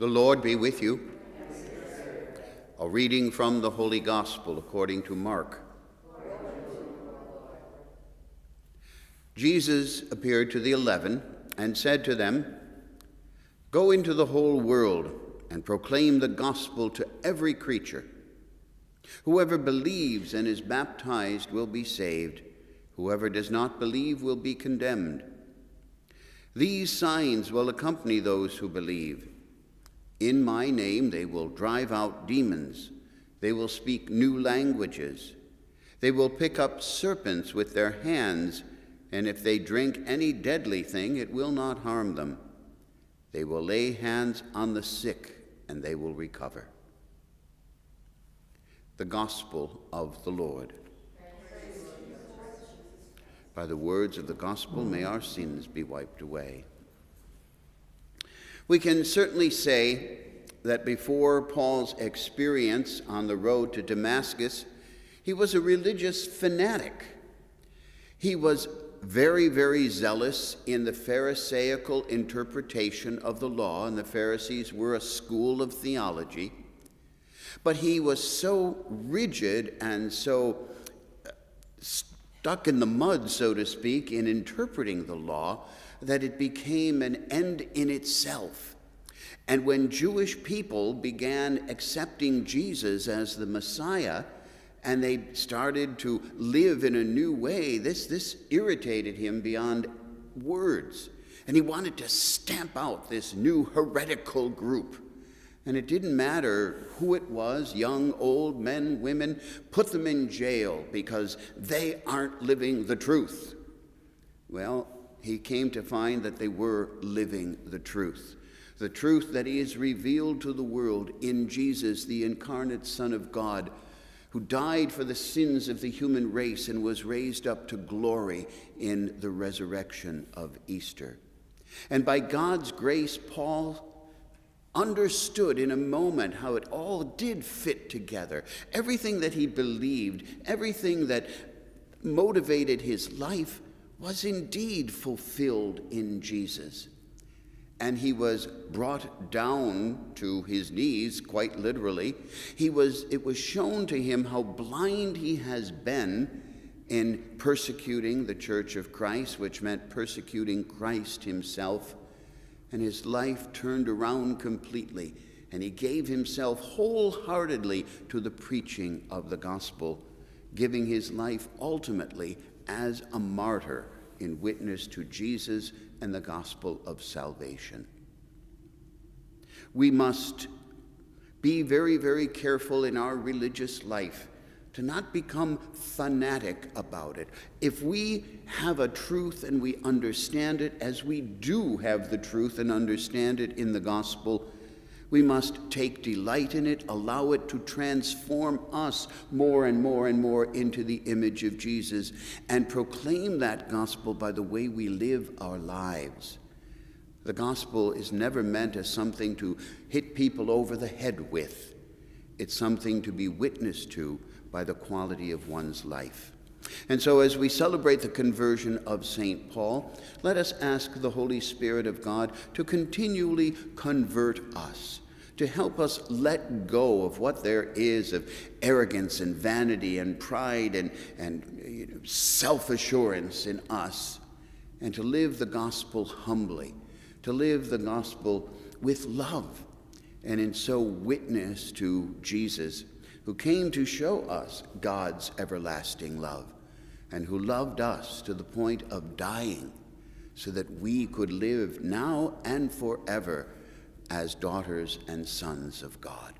The Lord be with you. A reading from the Holy Gospel according to Mark. Jesus appeared to the 11 and said to them, "Go into the whole world and proclaim the gospel to every creature. Whoever believes and is baptized will be saved. Whoever does not believe will be condemned. These signs will accompany those who believe. In my name they will drive out demons. They will speak new languages. They will pick up serpents with their hands, and if they drink any deadly thing, it will not harm them. They will lay hands on the sick, and they will recover." The Gospel of the Lord. By the words of the gospel, may our sins be wiped away. We can certainly say that before Paul's experience on the road to Damascus, he was a religious fanatic. He was very, very zealous in the Pharisaical interpretation of the law, and the Pharisees were a school of theology. But he was so rigid and so stuck in the mud, so to speak, in interpreting the law, that it became an end in itself. And when Jewish people began accepting Jesus as the Messiah, and they started to live in a new way, this irritated him beyond words. And he wanted to stamp out this new heretical group. And it didn't matter who it was, young, old, men, women, put them in jail because they aren't living the truth. Well, he came to find that they were living the truth that is revealed to the world in Jesus, the incarnate Son of God, who died for the sins of the human race and was raised up to glory in the resurrection of Easter. And by God's grace, Paul understood in a moment how it all did fit together. Everything that he believed, everything that motivated his life was indeed fulfilled in Jesus. And he was brought down to his knees, quite literally. It was shown to him how blind he has been in persecuting the Church of Christ, which meant persecuting Christ himself. And his life turned around completely, and he gave himself wholeheartedly to the preaching of the gospel, giving his life ultimately as a martyr in witness to Jesus and the gospel of salvation. We must be very, very careful in our religious life to not become fanatic about it. If we have a truth and we understand it, as we do have the truth and understand it in the gospel, we must take delight in it, allow it to transform us more and more and more into the image of Jesus, and proclaim that gospel by the way we live our lives. The gospel is never meant as something to hit people over the head with. It's something to be witnessed to by the quality of one's life. And so as we celebrate the conversion of St. Paul, let us ask the Holy Spirit of God to continually convert us, to help us let go of what there is of arrogance and vanity and pride and self-assurance in us, and to live the gospel humbly, to live the gospel with love, and in so witness to Jesus, who came to show us God's everlasting love, and who loved us to the point of dying so that we could live now and forever as daughters and sons of God.